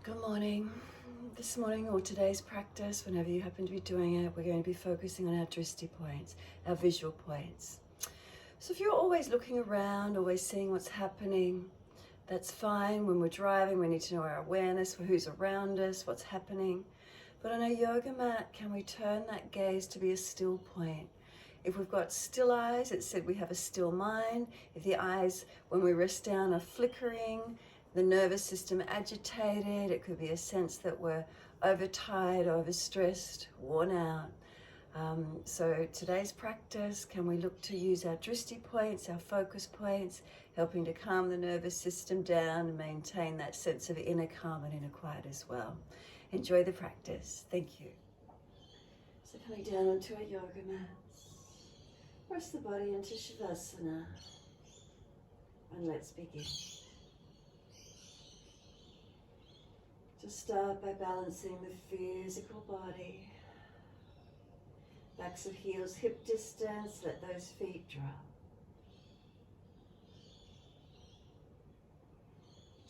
Good morning. This morning or today's practice, whenever you happen to be doing it, we're going to be focusing on our Drishti points, our visual points. So if you're always looking around, always seeing what's happening, that's fine. When we're driving, we need to know our awareness for who's around us, what's happening. But on a yoga mat, can we turn that gaze to be a still point? If we've got still eyes, it said we have a still mind. If the eyes, when we rest down, are flickering, the nervous system agitated, it could be a sense that we're overtired, overstressed, worn out. So today's practice, can we look to use our Drishti points, our focus points, helping to calm the nervous system down and maintain that sense of inner calm and inner quiet as well. Enjoy the practice. Thank you. So coming down onto our yoga mats, press the body into Shavasana, and let's begin. Just start by balancing the physical body. Backs of heels hip distance, let those feet drop.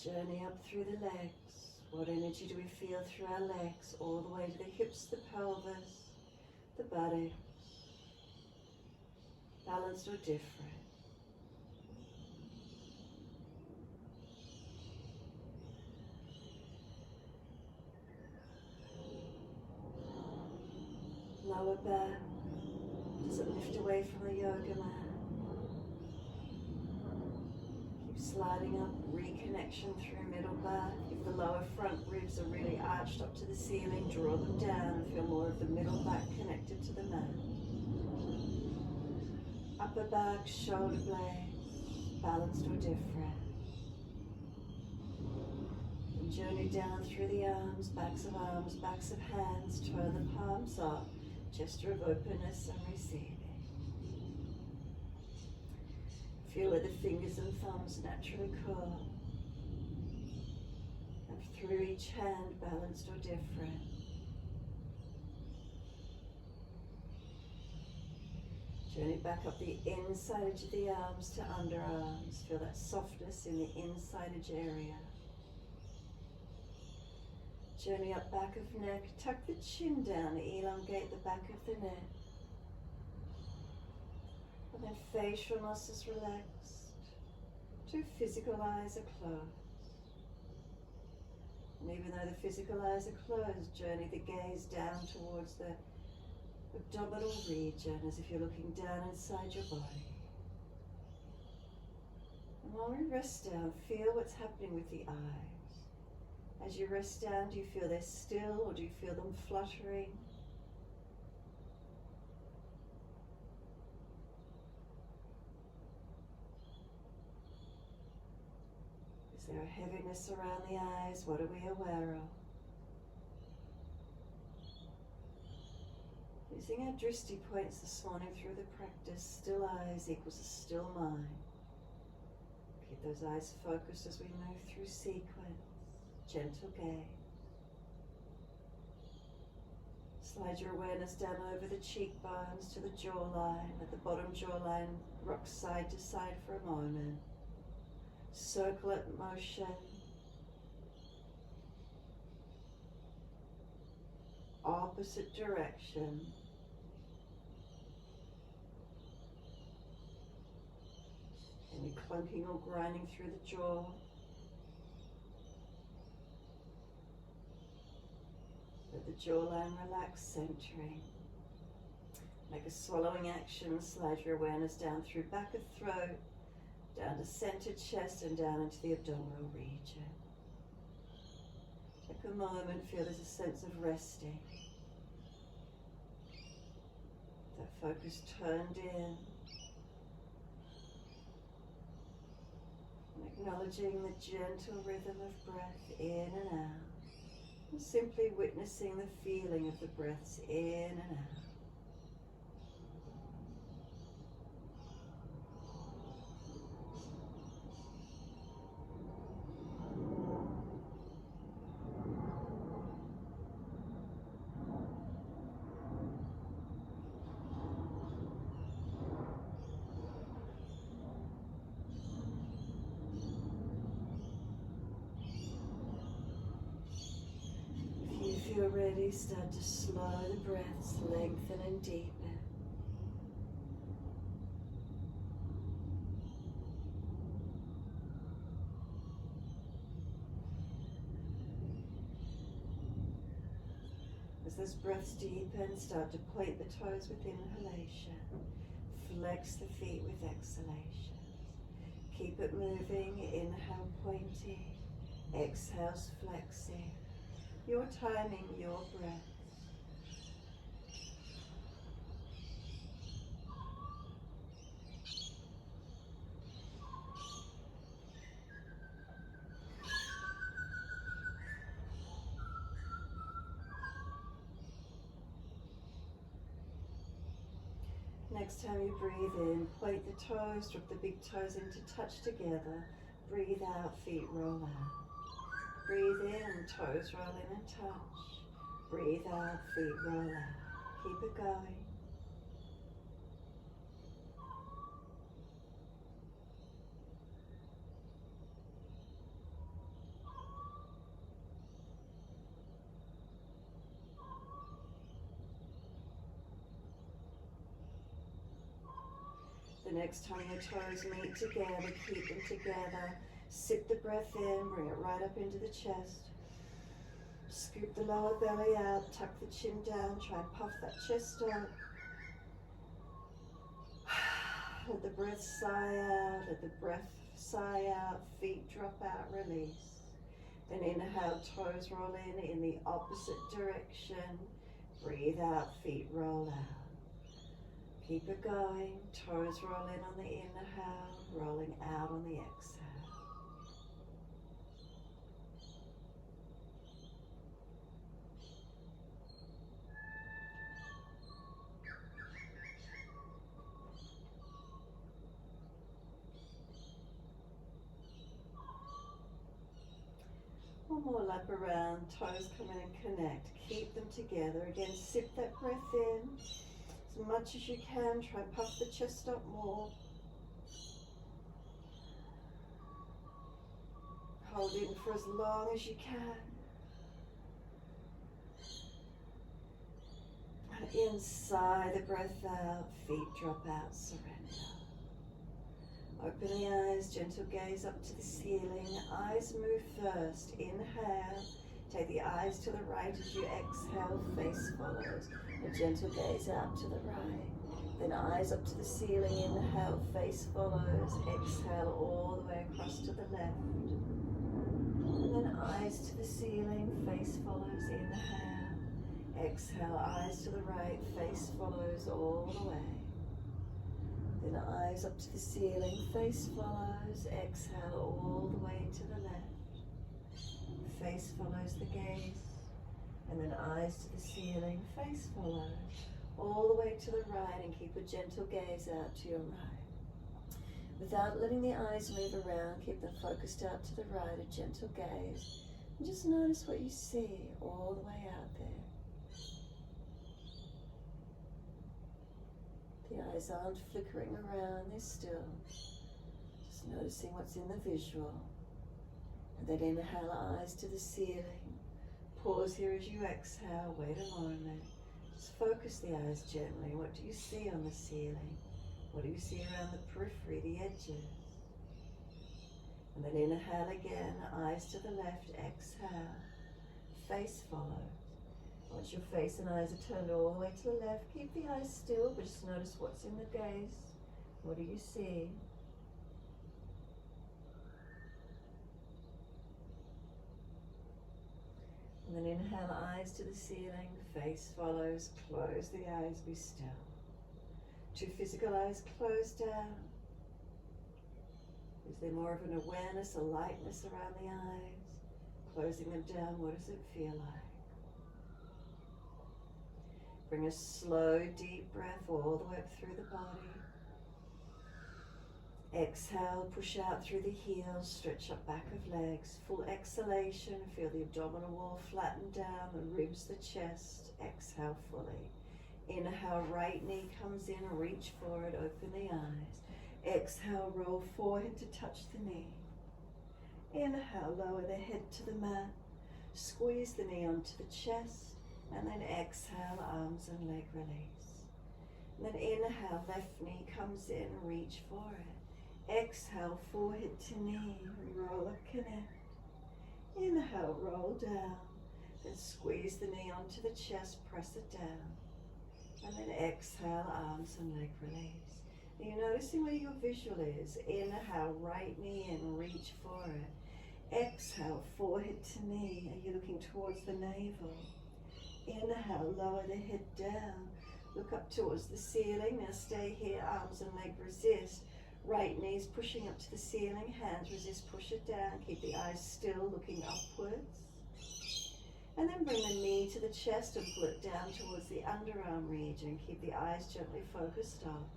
Journey up through the legs. What energy do we feel through our legs? All the way to the hips, the pelvis, the buttocks. Balanced or different. Lower back, does it lift away from the yoga mat? Keep sliding up, reconnection through middle back. If the lower front ribs are really arched up to the ceiling, draw them down and feel more of the middle back connected to the mat. Upper back, shoulder blades, balanced or different. And journey down through the arms, backs of hands, turn the palms up. Gesture of openness and receiving. Feel where the fingers and thumbs naturally curl. And through each hand, balanced or different. Journey back up the inside edge of the arms to underarms. Feel that softness in the inside edge area. Journey up back of neck, tuck the chin down, elongate the back of the neck. And then facial muscles relaxed. Two physical eyes are closed. And even though the physical eyes are closed, journey the gaze down towards the abdominal region as if you're looking down inside your body. And while we rest down, feel what's happening with the eyes. As you rest down, do you feel they're still or do you feel them fluttering? Is there a heaviness around the eyes? What are we aware of? Using our Drishti points this morning through the practice, still eyes equals a still mind. Keep those eyes focused as we move through sequence. Gentle gaze. Slide your awareness down over the cheekbones to the jawline. Let the bottom jawline rock side to side for a moment. Circlet motion. Opposite direction. Any clunking or grinding through the jaw. Let the jawline relax, centering. Make a swallowing action. Slide your awareness down through back of throat, down to center chest and down into the abdominal region. Take a moment, feel there's a sense of resting. That focus turned in. And acknowledging the gentle rhythm of breath in and out. And simply witnessing the feeling of the breaths in and out. you're ready, start to slow the breaths, lengthen and deepen. As those breaths deepen, start to point the toes with inhalation. Flex the feet with exhalation. Keep it moving. Inhale, pointing. Exhales, flexing. Your timing, your breath. Next time you breathe in, point the toes, drop the big toes into touch together. Breathe out, feet roll out. Breathe in, toes roll in and touch. Breathe out, feet roll out. Keep it going. The next time your toes meet together, keep them together. Sit the breath in, bring it right up into the chest. Scoop the lower belly out, tuck the chin down, try and puff that chest out. Let the breath sigh out, let the breath sigh out, feet drop out, release. Then inhale, toes roll in the opposite direction. Breathe out, feet roll out. Keep it going, toes roll in on the inhale, rolling out on the exhale. One more lap around, toes come in and connect. Keep them together. Again, sip that breath in. As much as you can, try and puff the chest up more. Hold in for as long as you can. And inside the breath out, feet drop out, surrender. Open the eyes, gentle gaze up to the ceiling. Eyes move first. Inhale. Take the eyes to the right as you exhale, face follows. A gentle gaze out to the right. Then eyes up to the ceiling, inhale, face follows. Exhale all the way across to the left. And then eyes to the ceiling, face follows, inhale. Exhale, eyes to the right, face follows all the way. Then eyes up to the ceiling, face follows. Exhale all the way to the left. Face follows the gaze, and then eyes to the ceiling, face follows, all the way to the right, and keep a gentle gaze out to your right. Without letting the eyes move around, keep them focused out to the right, a gentle gaze, and just notice what you see all the way out there. The eyes aren't flickering around, they're still. Just noticing what's in the visual. And then inhale, eyes to the ceiling. Pause here as you exhale, wait a moment. Just focus the eyes gently. What do you see on the ceiling? What do you see around the periphery, the edges? And then inhale again, eyes to the left, exhale. Face follows. Once your face and eyes are turned all the way to the left, keep the eyes still, but just notice what's in the gaze. What do you see? And then inhale, eyes to the ceiling, face follows, close the eyes, be still. Two physical eyes closed down. Is there more of an awareness, a lightness around the eyes? Closing them down, what does it feel like? Bring a slow, deep breath all the way up through the body. Exhale, push out through the heels, stretch up back of legs. Full exhalation, feel the abdominal wall flatten down, the ribs, the chest. Exhale fully. Inhale, right knee comes in, reach forward, open the eyes. Exhale, roll forehead to touch the knee. Inhale, lower the head to the mat. Squeeze the knee onto the chest, and then exhale, arms and leg release. And then inhale, left knee comes in, reach for it. Exhale, forehead to knee, roll up, connect. Inhale, roll down. Then squeeze the knee onto the chest, press it down. And then exhale, arms and leg release. And you're noticing where your visual is. Inhale, right knee in, reach for it. Exhale, forehead to knee. Are you looking towards the navel? Inhale, lower the head down. Look up towards the ceiling. Now stay here, arms and leg resist. Right knee's pushing up to the ceiling, hands resist, push it down. Keep the eyes still, looking upwards. And then bring the knee to the chest and pull it down towards the underarm region. Keep the eyes gently focused up.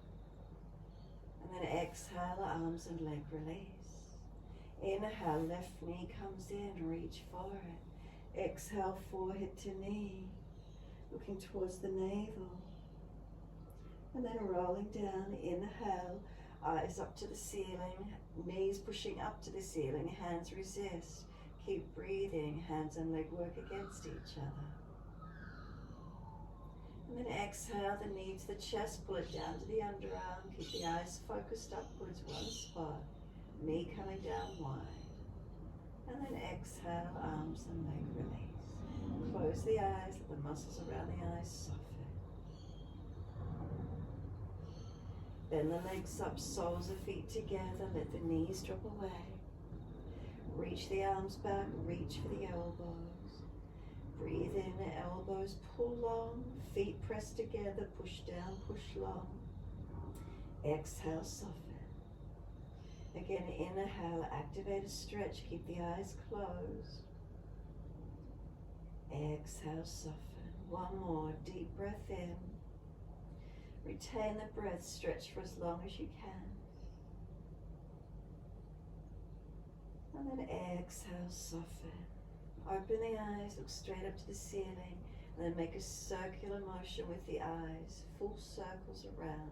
And then exhale, arms and leg release. Inhale, left knee comes in, reach for it. Exhale, forehead to knee, looking towards the navel. And then rolling down, inhale, eyes up to the ceiling, knees pushing up to the ceiling, hands resist. Keep breathing, hands and leg work against each other. And then exhale, the knee to the chest, pull it down to the underarm, keep the eyes focused upwards, one spot, knee coming down wide. And then exhale, arms and leg release. Close the eyes, let the muscles around the eyes soften. Bend the legs up, soles of feet together, let the knees drop away. Reach the arms back, reach for the elbows. Breathe in, elbows pull long, feet press together, push down, push long. Exhale, soften. Again, inhale, activate a stretch, keep the eyes closed. Exhale, soften. One more, deep breath in. Retain the breath, stretch for as long as you can. And then exhale, soften. Open the eyes, look straight up to the ceiling, and then make a circular motion with the eyes, full circles around.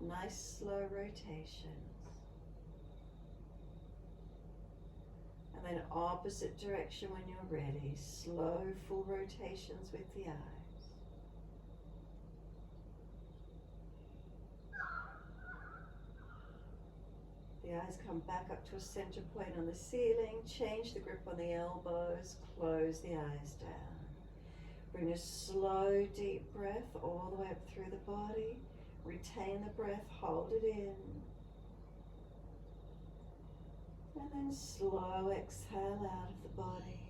Nice slow rotations. And then opposite direction when you're ready. Slow, full rotations with the eyes. The eyes come back up to a center point on the ceiling. Change the grip on the elbows. Close the eyes down. Bring a slow, deep breath all the way up through the body. Retain the breath, hold it in. And then slow exhale out of the body.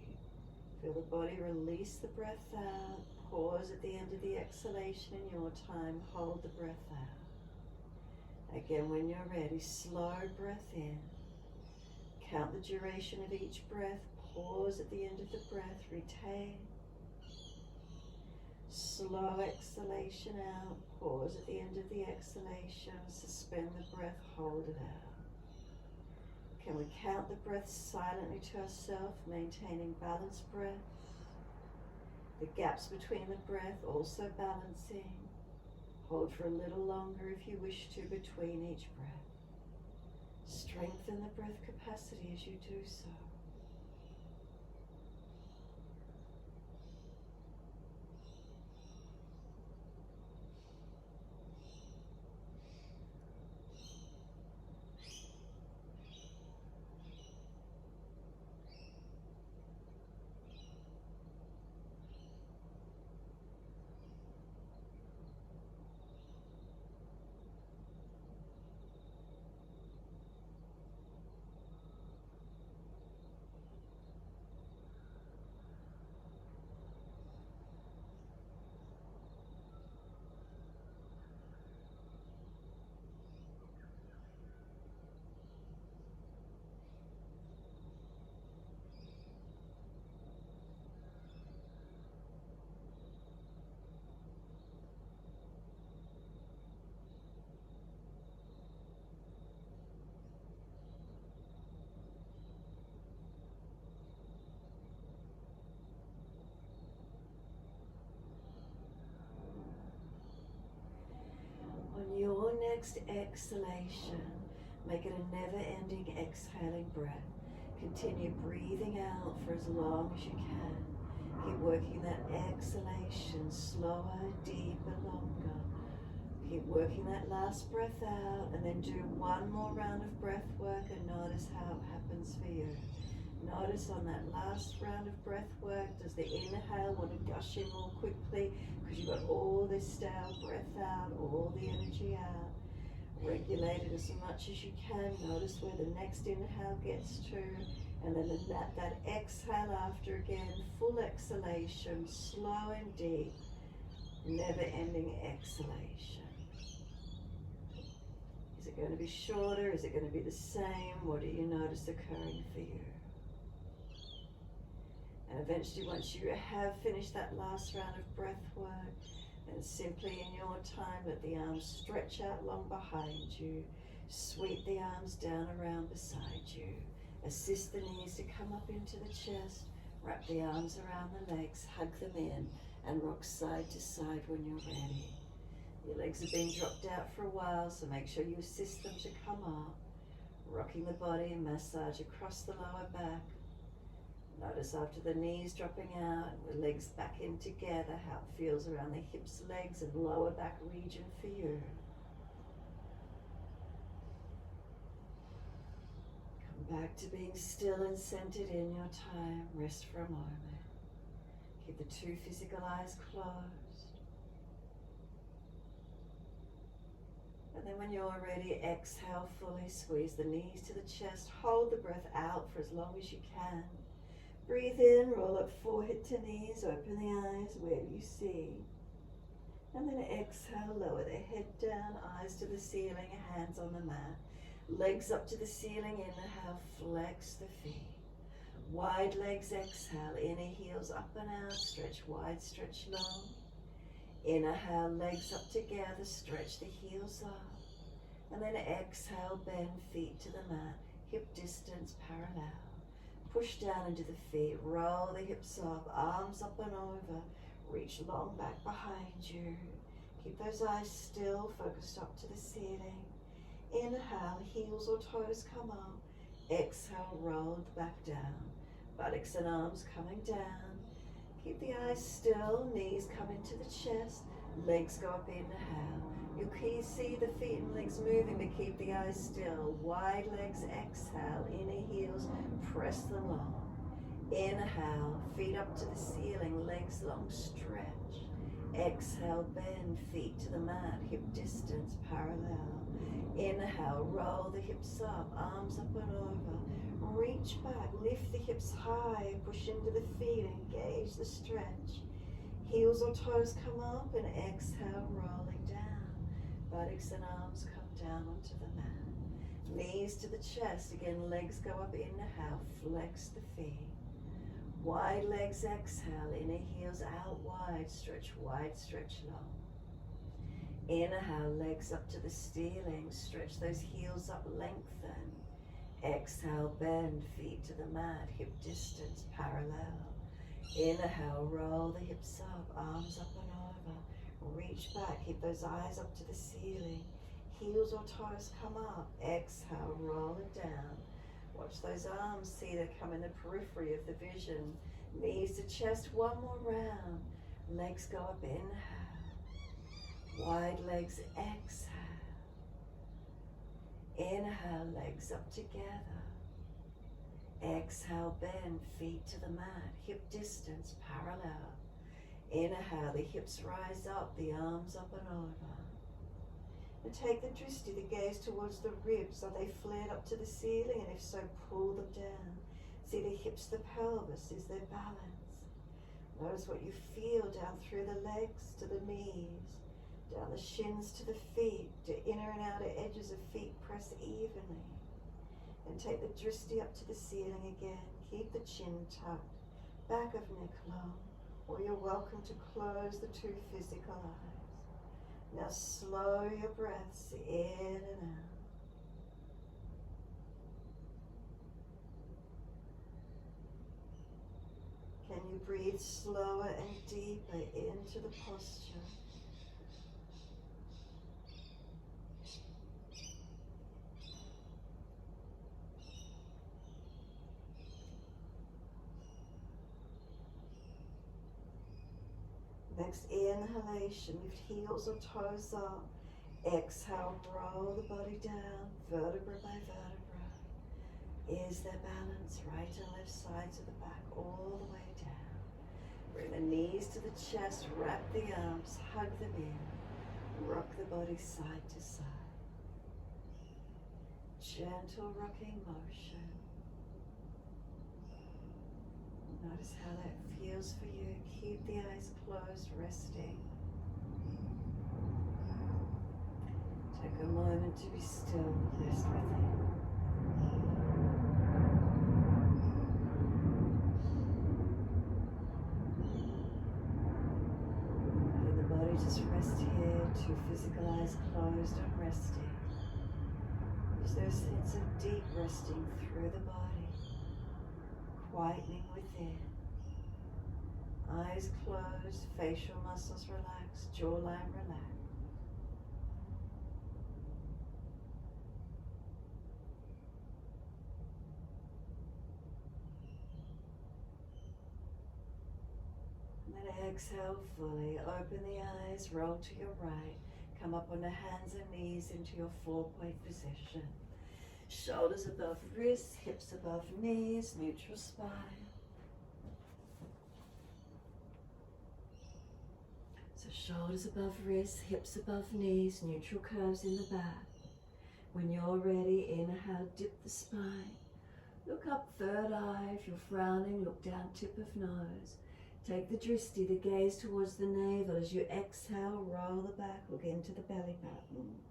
Feel the body release the breath out. Pause at the end of the exhalation in your time. Hold the breath out. Again, when you're ready, slow breath in. Count the duration of each breath. Pause at the end of the breath. Retain. Slow exhalation out. Pause at the end of the exhalation. Suspend the breath. Hold it out. Can we count the breath silently to ourselves, maintaining balanced breath? The gaps between the breath also balancing. Hold for a little longer if you wish to between each breath. Strengthen the breath capacity as you do so. On your next exhalation, make it a never-ending exhaling breath. Continue breathing out for as long as you can. Keep working that exhalation slower, deeper, longer. Keep working that last breath out, and then do one more round of breath work and notice how it happens for you. Notice on that last round of breath work, does the inhale want to gush in more quickly because you've got all this stale breath out, all the energy out. Regulate it as much as you can. Notice where the next inhale gets to, and then that exhale after again, full exhalation, slow and deep, never-ending exhalation. Is it going to be shorter? Is it going to be the same? What do you notice occurring for you? And eventually, once you have finished that last round of breath work, then simply in your time, let the arms stretch out long behind you. Sweep the arms down around beside you. Assist the knees to come up into the chest. Wrap the arms around the legs, hug them in, and rock side to side when you're ready. Your legs have been dropped out for a while, so make sure you assist them to come up. Rocking the body and massage across the lower back. Notice after the knees dropping out, the legs back in together, how it feels around the hips, legs, and lower back region for you. Come back to being still and centered in your time. Rest for a moment. Keep the two physical eyes closed. And then when you're ready, exhale fully, squeeze the knees to the chest, hold the breath out for as long as you can. Breathe in, roll up forehead to knees, open the eyes where you see. And then exhale, lower the head down, eyes to the ceiling, hands on the mat. Legs up to the ceiling, inhale, flex the feet. Wide legs, exhale, inner heels up and out, stretch wide, stretch long. Inhale, legs up together, stretch the heels up. And then exhale, bend feet to the mat, hip distance parallel. Push down into the feet, roll the hips up, arms up and over. Reach long back behind you. Keep those eyes still, focused up to the ceiling. Inhale, heels or toes come up. Exhale, rolled back down. Buttocks and arms coming down. Keep the eyes still, knees come into the chest, legs go up, inhale. You can see the feet and legs moving, but keep the eyes still. Wide legs, exhale, inner heels, press them long. Inhale, feet up to the ceiling, legs long, stretch. Exhale, bend, feet to the mat, hip distance parallel. Inhale, roll the hips up, arms up and over. Reach back, lift the hips high, push into the feet, engage the stretch. Heels or toes come up and exhale, rolling down. Buttocks and arms come down onto the mat. Knees to the chest, again legs go up, inhale, flex the feet. Wide legs, exhale, inner heels out wide, stretch long. Inhale, legs up to the ceiling, stretch those heels up, lengthen. Exhale, bend, feet to the mat, hip distance parallel. Inhale, roll the hips up, arms up and over. Reach back, keep those eyes up to the ceiling. Heels or toes come up. Exhale, roll it down. Watch those arms, see they come in the periphery of the vision. Knees to chest, one more round. Legs go up, inhale. Wide legs, exhale. Inhale, legs up together. Exhale, bend, feet to the mat, hip distance parallel. Inhale, the hips rise up, the arms up and over. And take the Drishti, the gaze towards the ribs. Are they flared up to the ceiling? And if so, pull them down. See the hips, the pelvis, is there balance? Notice what you feel down through the legs to the knees, down the shins to the feet, to inner and outer edges of feet press evenly. And take the Drishti up to the ceiling again. Keep the chin tucked, back of neck long, or you're welcome to close the two physical eyes. Now slow your breaths in and out. Can you breathe slower and deeper into the posture? Next inhalation, lift heels or toes up. Exhale, roll the body down, vertebra by vertebra. Is there balance? Right and left sides of the back, all the way down. Bring the knees to the chest, wrap the arms, hug them in. Rock the body side to side. Gentle rocking motion. Notice how that feels for you. Keep the eyes closed, resting. Take a moment to be still, rest within. Letting the body just rest here, two physical eyes closed and resting. Is there a sense of deep resting through the body, quietening within. Eyes closed, facial muscles relaxed, jawline relaxed. Exhale fully, open the eyes, roll to your right, come up on the hands and knees into your 4-point position. Shoulders above wrists, hips above knees, neutral spine. So shoulders above wrists, hips above knees, neutral curves in the back. When you're ready, inhale, dip the spine. Look up, third eye. If you're frowning, look down, tip of nose. Take the Drishti, the gaze towards the navel. As you exhale, roll the back, look into the belly button.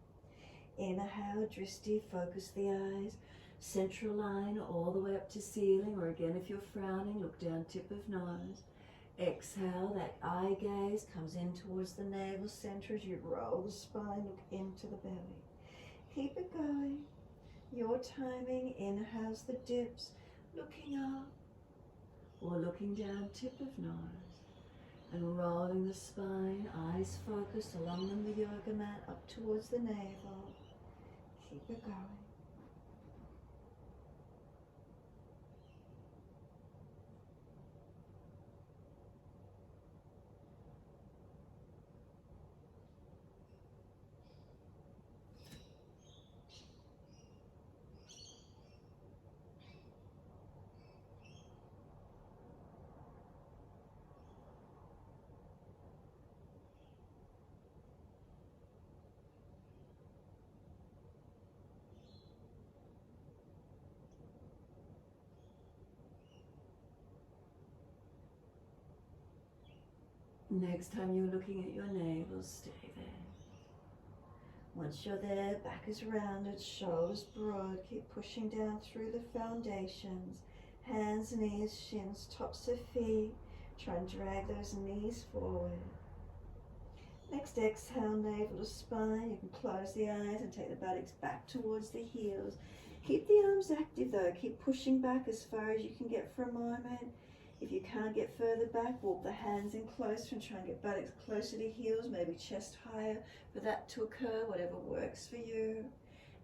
Inhale, Drishti, focus the eyes. Central line all the way up to ceiling, or again if you're frowning, look down, tip of nose. Exhale, that eye gaze comes in towards the navel center as you roll the spine, look into the belly. Keep it going. Your timing, inhales the dips, looking up. Or looking down, tip of nose, and rolling the spine, eyes focused along the yoga mat up towards the navel. Keep it going. Next time you're looking at your navel, stay there. Once you're there, back is rounded, shoulders broad, keep pushing down through the foundations. Hands, knees, shins, tops of feet. Try and drag those knees forward. Next, exhale, navel to spine. You can close the eyes and take the buttocks back towards the heels. Keep the arms active though. Keep pushing back as far as you can get for a moment. If you can't get further back, walk the hands in closer and try and get buttocks closer to heels, maybe chest higher for that to occur, whatever works for you.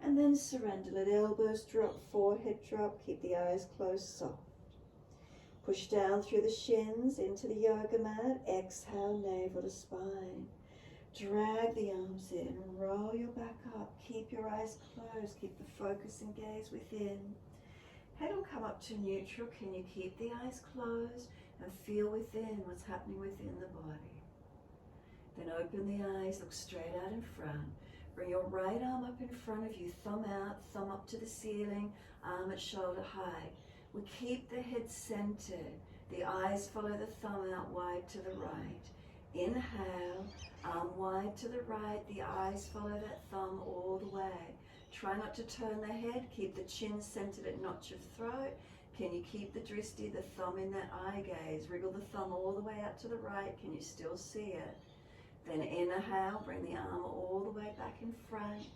And then surrender. Let elbows drop, forehead drop. Keep the eyes closed, soft. Push down through the shins into the yoga mat. Exhale, navel to spine. Drag the arms in, roll your back up. Keep your eyes closed. Keep the focus and gaze within. Head will come up to neutral. Can you keep the eyes closed and feel within what's happening within the body? Then open the eyes, look straight out in front. Bring your right arm up in front of you, thumb out, thumb up to the ceiling, arm at shoulder height. We keep the head centered. The eyes follow the thumb out wide to the right. Inhale, arm wide to the right. The eyes follow that thumb all the way. Try not to turn the head. Keep the chin centered at notch of throat. Can you keep the Drishti, the thumb in that eye gaze? Wriggle the thumb all the way out to the right. Can you still see it? Then inhale, bring the arm all the way back in front.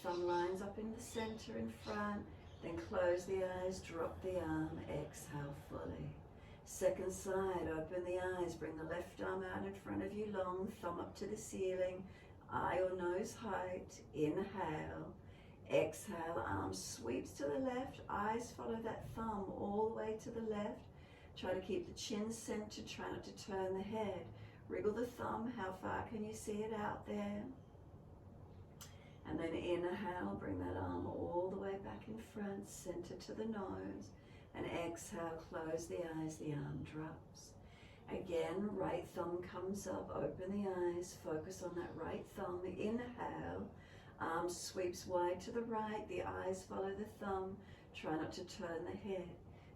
Thumb lines up in the center in front. Then close the eyes, drop the arm, exhale fully. Second side, open the eyes, bring the left arm out in front of you long, thumb up to the ceiling, eye or nose height. Inhale. Exhale, arm sweeps to the left, eyes follow that thumb all the way to the left. Try to keep the chin centered, try not to turn the head. Wriggle the thumb. How far can you see it out there? And then inhale, bring that arm all the way back in front, center to the nose. And exhale, close the eyes, the arm drops. Again, right thumb comes up, open the eyes, focus on that right thumb. Inhale, arm sweeps wide to the right, the eyes follow the thumb. Try not to turn the head.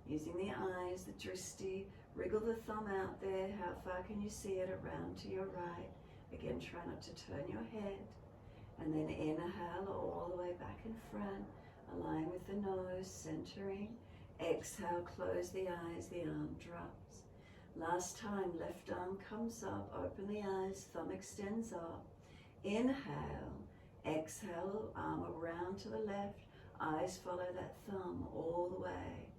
Using the eyes, the Drishti, wriggle the thumb out there. How far can you see it? Around to your right. Again, try not to turn your head. And then inhale all the way back in front, align with the nose, centering. Exhale, close the eyes, the arm drops. Last time, left arm comes up, open the eyes, thumb extends up. Inhale, exhale, arm around to the left, eyes follow that thumb all the way.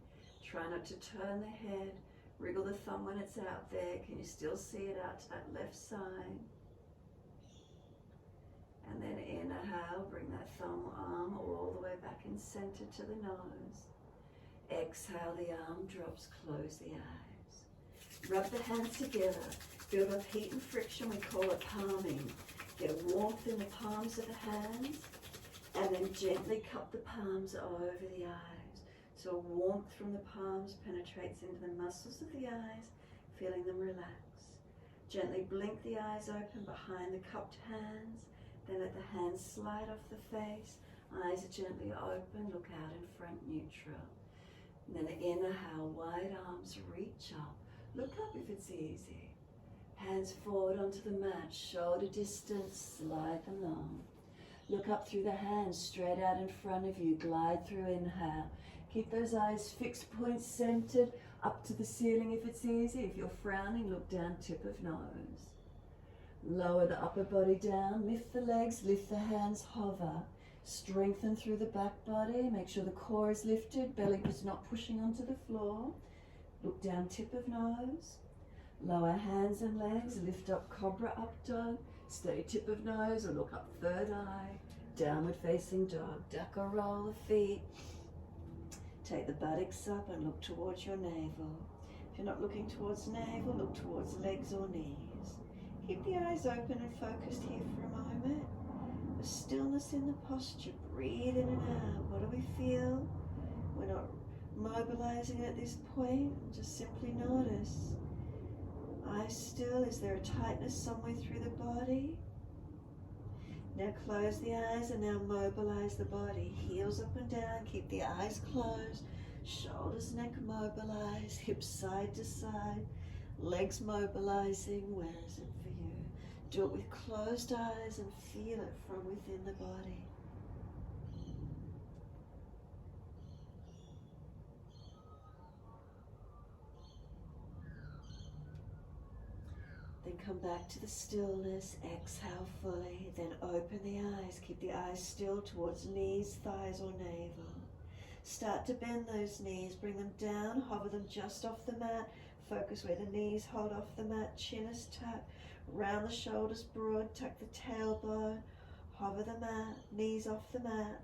Try not to turn the head, wriggle the thumb when it's out there. Can you still see it out to that left side? And then inhale, bring that thumb arm all the way back in center to the nose. Exhale, the arm drops, close the eyes. Rub the hands together, build up heat and friction, we call it palming. Get a warmth in the palms of the hands, and then gently cup the palms over the eyes. So warmth from the palms penetrates into the muscles of the eyes, feeling them relax. Gently blink the eyes open behind the cupped hands. Then let the hands slide off the face. Eyes are gently open, look out in front, neutral. And then inhale, wide arms reach up. Look up if it's easy. Hands forward onto the mat, shoulder distance, slide them long. Look up through the hands, straight out in front of you, glide through, inhale. Keep those eyes fixed, points centered, up to the ceiling if it's easy. If you're frowning, look down, tip of nose. Lower the upper body down, lift the legs, lift the hands, hover. Strengthen through the back body, make sure the core is lifted, belly is not pushing onto the floor. Look down, tip of nose. Lower hands and legs, lift up, cobra, up dog. Steady tip of nose or look up, third eye. Downward facing dog, duck or roll the feet. Take the buttocks up and look towards your navel. If you're not looking towards navel, look towards legs or knees. Keep the eyes open and focused here for a moment. The stillness in the posture, breathe in and out. What do we feel? We're not mobilizing at this point, just simply notice. Eyes still, is there a tightness somewhere through the body? Now close the eyes and now mobilize the body. Heels up and down, keep the eyes closed. Shoulders, neck mobilized, hips side to side. Legs mobilizing, where is it for you? Do it with closed eyes and feel it from within the body. Then come back to the stillness, exhale fully, then open the eyes. Keep the eyes still towards knees, thighs or navel. Start to bend those knees, bring them down, hover them just off the mat. Focus where the knees hold off the mat, chin is tucked, round the shoulders broad, tuck the tailbone, hover the mat, knees off the mat.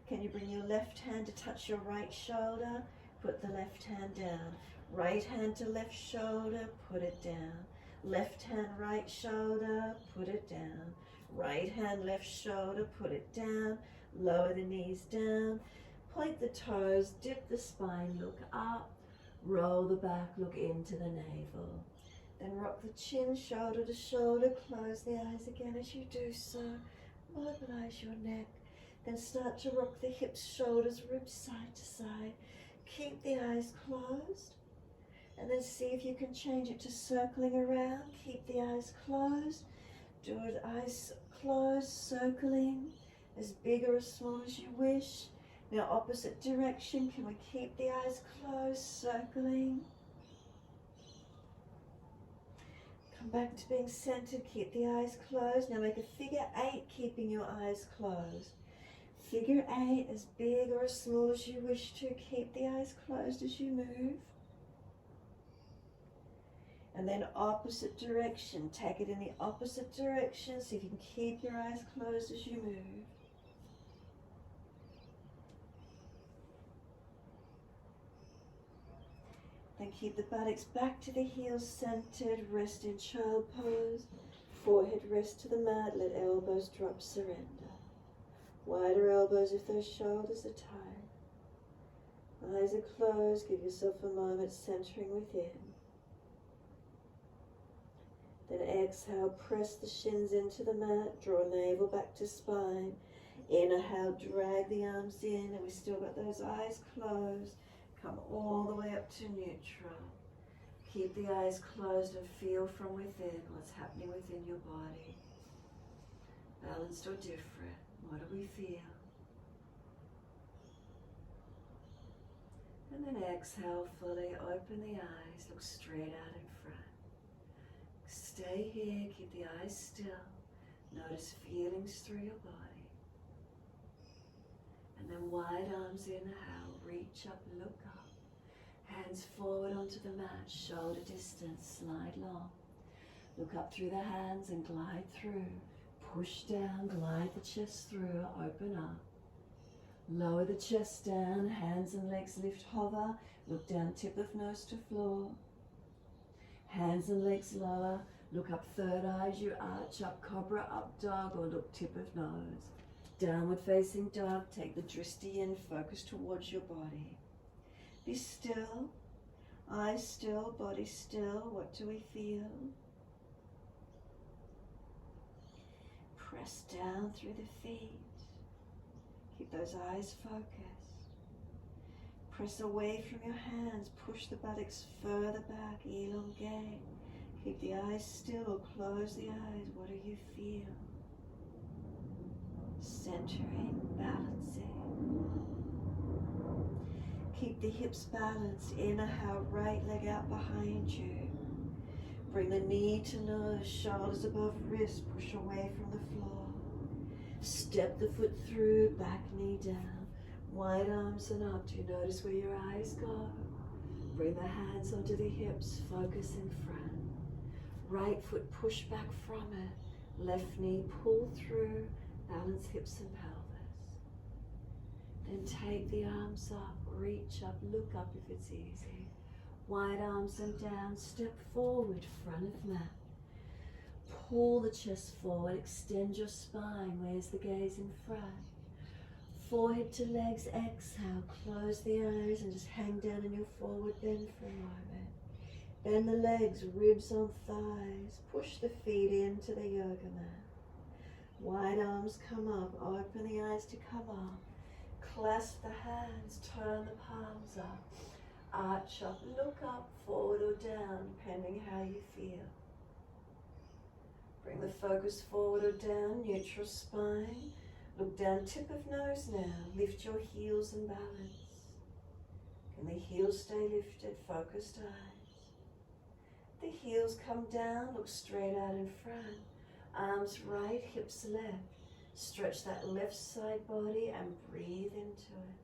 Can you bring your left hand to touch your right shoulder? Put the left hand down. Right hand to left shoulder, put it down. Left hand, right shoulder, put it down. Right hand, left shoulder, put it down. Lower the knees down. Point the toes, dip the spine, look up. Roll the back, look into the navel. Then rock the chin, shoulder to shoulder. Close the eyes again as you do so. Mobilize your neck. Then start to rock the hips, shoulders, ribs side to side. Keep the eyes closed. And then see if you can change it to circling around. Keep the eyes closed. Do it eyes closed, circling, as big or as small as you wish. Now opposite direction, can we keep the eyes closed, circling? Come back to being centered, keep the eyes closed. Now make a figure 8, keeping your eyes closed. Figure 8, as big or as small as you wish to. Keep the eyes closed as you move. And then opposite direction, take it in the opposite direction, so you can keep your eyes closed as you move. Then keep the buttocks back to the heels centered, rest in child pose. Forehead rest to the mat, let elbows drop, surrender. Wider elbows if those shoulders are tight. Eyes are closed, give yourself a moment centering within. Then exhale, press the shins into the mat, draw navel back to spine. Inhale, drag the arms in, and we still got those eyes closed. Come all the way up to neutral. Keep the eyes closed and feel from within what's happening within your body. Balanced or different, what do we feel? And then exhale fully, open the eyes, look straight out in front. Stay here, keep the eyes still. Notice feelings through your body. And then wide arms, inhale, reach up, look up. Hands forward onto the mat, shoulder distance, slide long. Look up through the hands and glide through. Push down, glide the chest through, open up. Lower the chest down, hands and legs lift, hover. Look down, tip of nose to floor. Hands and legs lower. Look up, third eye, you arch up, cobra, up dog, or look tip of nose. Downward facing dog, take the Drishti in, focus towards your body. Be still, eyes still, body still. What do we feel? Press down through the feet. Keep those eyes focused. Press away from your hands. Push the buttocks further back. Elongate. Keep the eyes still or close the eyes. What do you feel? Centering, balancing. Keep the hips balanced. Inhale, right leg out behind you. Bring the knee to nose, shoulders above wrist, push away from the floor. Step the foot through, back knee down. Wide arms and up. Do you notice where your eyes go? Bring the hands onto the hips, focus in front. Right foot push back from it. Left knee pull through, balance hips and pelvis. Then take the arms up, reach up, look up if it's easy. Wide arms and down, step forward, front of mat. Pull the chest forward, extend your spine. Where's the gaze in front? Forehead to legs, exhale, close the eyes and just hang down in your forward bend for a moment. Bend the legs, ribs on thighs. Push the feet into the yoga mat. Wide arms come up, open the eyes to come up. Clasp the hands, turn the palms up. Arch up, look up, forward or down, depending how you feel. Bring the focus forward or down, neutral spine. Look down, tip of nose now. Lift your heels and balance. Can the heels stay lifted? Focused eyes. The heels come down, look straight out in front. Arms right, hips left. Stretch that left side body and breathe into it.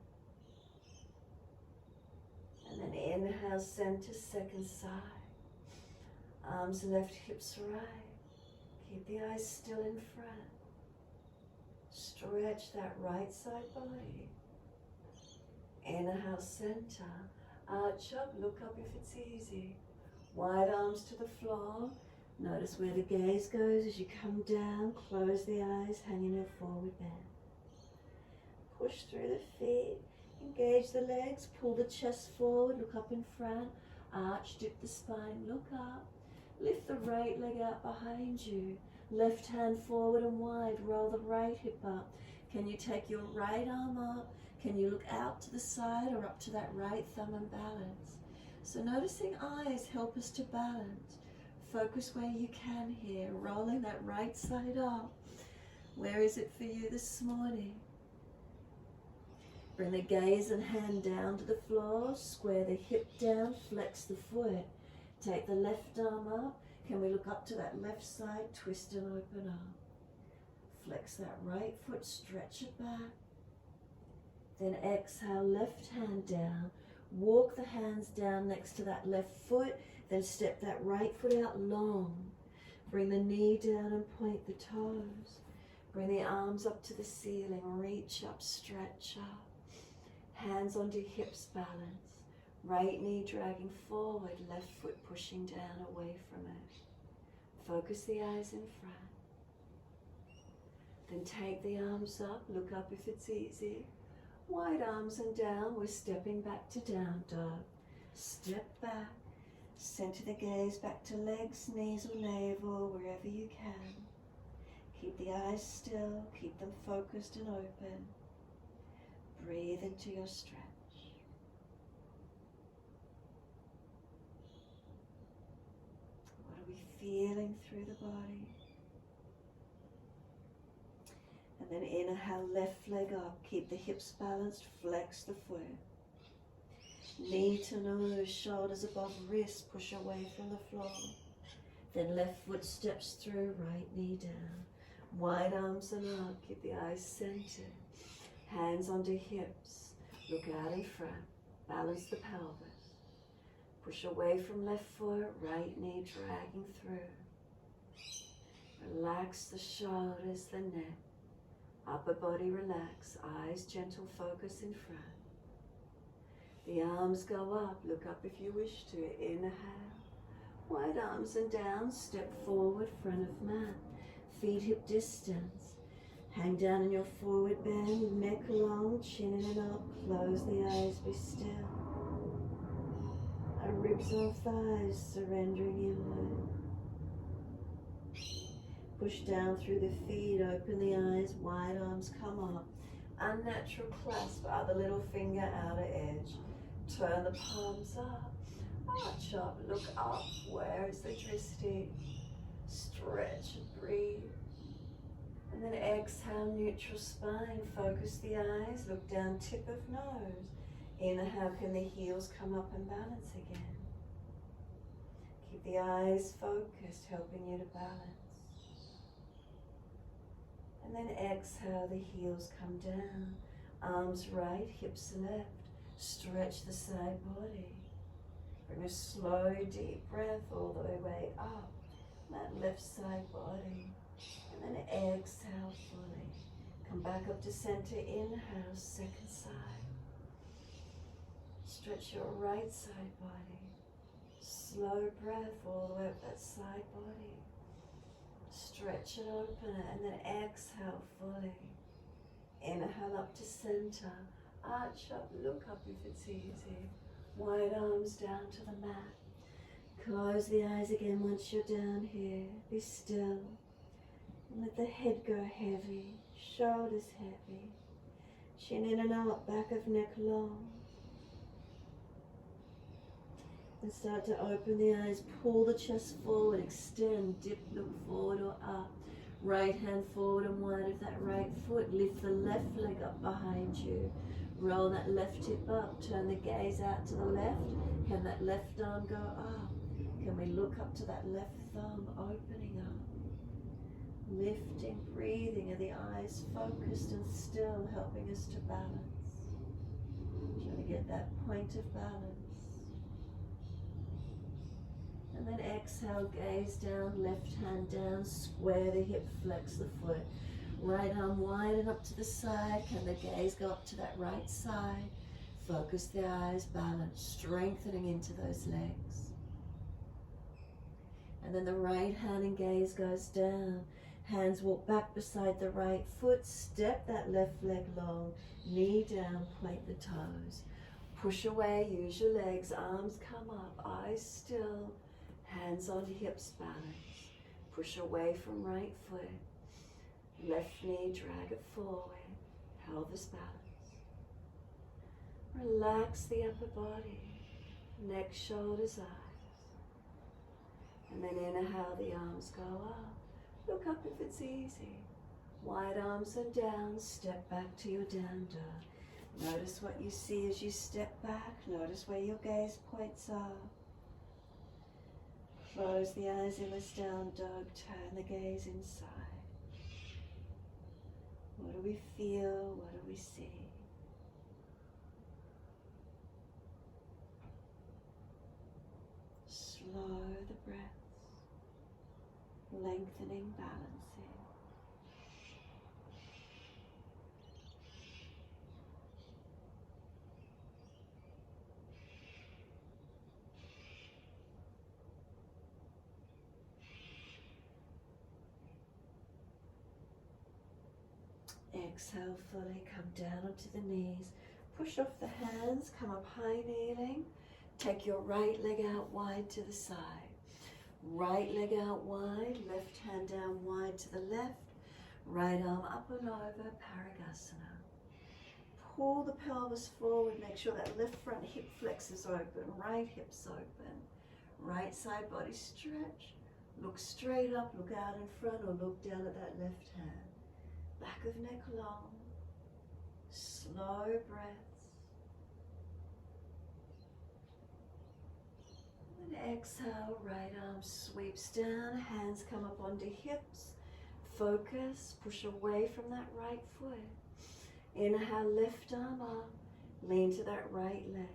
And then inhale, center, second side. Arms left, hips right. Keep the eyes still in front. Stretch that right side body. Inhale, center. Arch up, look up if it's easy. Wide arms to the floor. Notice where the gaze goes as you come down. Close the eyes, hang in a forward bend. Push through the feet. Engage the legs. Pull the chest forward. Look up in front. Arch, dip the spine. Look up. Lift the right leg out behind you. Left hand forward and wide. Roll the right hip up. Can you take your right arm up? Can you look out to the side or up to that right thumb and balance? So noticing eyes help us to balance. Focus where you can here. Rolling that right side up. Where is it for you this morning? Bring the gaze and hand down to the floor. Square the hip down. Flex the foot. Take the left arm up. Can we look up to that left side? Twist and open up. Flex that right foot. Stretch it back. Then exhale, left hand down. Walk the hands down next to that left foot. Then step that right foot out long. Bring the knee down and point the toes. Bring the arms up to the ceiling. Reach up, stretch up. Hands onto hips, balance. Right knee dragging forward, left foot pushing down away from it. Focus the eyes in front. Then take the arms up, look up if it's easy. Wide arms and down, we're stepping back to down dog. Step back, center the gaze back to legs, knees or navel, wherever you can. Keep the eyes still, keep them focused and open. Breathe into your stretch. What are we feeling through the body? And then inhale, left leg up, keep the hips balanced, flex the foot. Knee to nose, shoulders above wrist, push away from the floor. Then left foot steps through, right knee down. Wide arms and up, keep the eyes centered. Hands onto hips, look out in front, balance the pelvis. Push away from left foot, right knee dragging through. Relax the shoulders, the neck. Upper body relax, eyes gentle, focus in front. The arms go up, look up if you wish to. Inhale, wide arms and down, step forward, front of mat. Feet hip distance. Hang down in your forward bend, neck long, chin in and up. Close the eyes, be still. Our ribs or thighs, surrendering inward. Push down through the feet, open the eyes, wide arms come up. Unnatural clasp, other little finger outer edge. Turn the palms up, arch up, look up. Where is the Drishti? Stretch and breathe. And then exhale, neutral spine. Focus the eyes, look down, tip of nose. Inhale, can the heels come up and balance again? Keep the eyes focused, helping you to balance. And then exhale, the heels come down. Arms right, hips left. Stretch the side body. Bring a slow, deep breath all the way up. That left side body. And then exhale fully. Come back up to center. Inhale, second side. Stretch your right side body. Slow breath all the way up that side body. Stretch it, open it, and then exhale fully. Inhale up to center. Arch up, look up if it's easy. Wide arms down to the mat. Close the eyes again once you're down here. Be still. And let the head go heavy, shoulders heavy. Chin in and out, back of neck long. And start to open the eyes, pull the chest forward, extend, dip, look forward or up. Right hand forward and wide of that right foot. Lift the left leg up behind you. Roll that left hip up, turn the gaze out to the left. Can that left arm go up? Can we look up to that left thumb, opening up? Lifting, breathing, and the eyes focused and still, helping us to balance. Trying to get that point of balance. And then exhale, gaze down, left hand down, square the hip, flex the foot. Right arm wide and up to the side. Can the gaze go up to that right side? Focus the eyes, balance, strengthening into those legs. And then the right hand and gaze goes down. Hands walk back beside the right foot. Step that left leg long. Knee down, point the toes. Push away, use your legs. Arms come up, eyes still. Hands on hips, balance. Push away from right foot. Left knee, drag it forward. Pelvis balance. Relax the upper body. Neck, shoulders, eyes. And then inhale, the arms go up. Look up if it's easy. Wide arms and down. Step back to your down dog. Notice what you see as you step back. Notice where your gaze points are. Close the eyes in this down dog. Turn the gaze inside. What do we feel? What do we see? Slow the breaths. Lengthening, balancing. Exhale fully, come down onto the knees. Push off the hands, come up high kneeling. Take your right leg out wide to the side. Right leg out wide, left hand down wide to the left. Right arm up and over, Parigasana. Pull the pelvis forward, make sure that left front hip flexes open, right hips open. Right side body stretch. Look straight up, look out in front, or look down at that left hand. Back of neck long. Slow breaths. And exhale, right arm sweeps down, hands come up onto hips. Focus, push away from that right foot. Inhale, left arm up, lean to that right leg.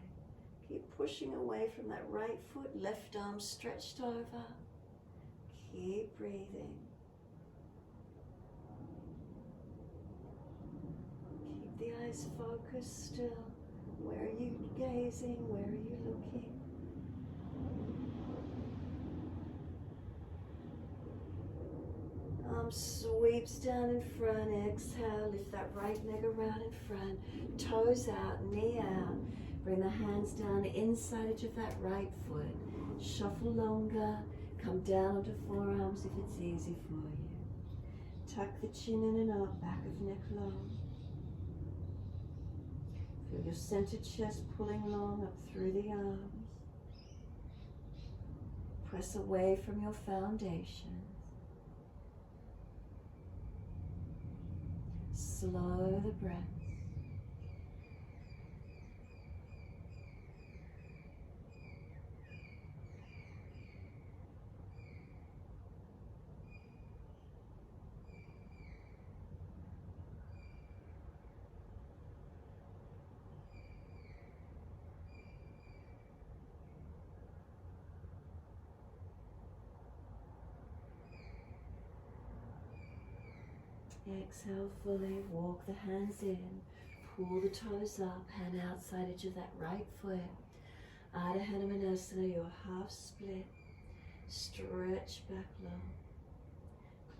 Keep pushing away from that right foot, left arm stretched over. Keep breathing. Keep the eyes focused still. Where are you gazing? Where are you looking? Arm sweeps down in front. Exhale, lift that right leg around in front. Toes out, knee out. Bring the hands down inside edge of that right foot. Shuffle longer. Come down onto forearms if it's easy for you. Tuck the chin in and up, back of neck long. Feel your centered chest pulling long up through the arms. Press away from your foundation. Slow the breath. Exhale fully, walk the hands in, pull the toes up, hand outside edge of that right foot. Ardha Hanumanasana, your half split. Stretch back long.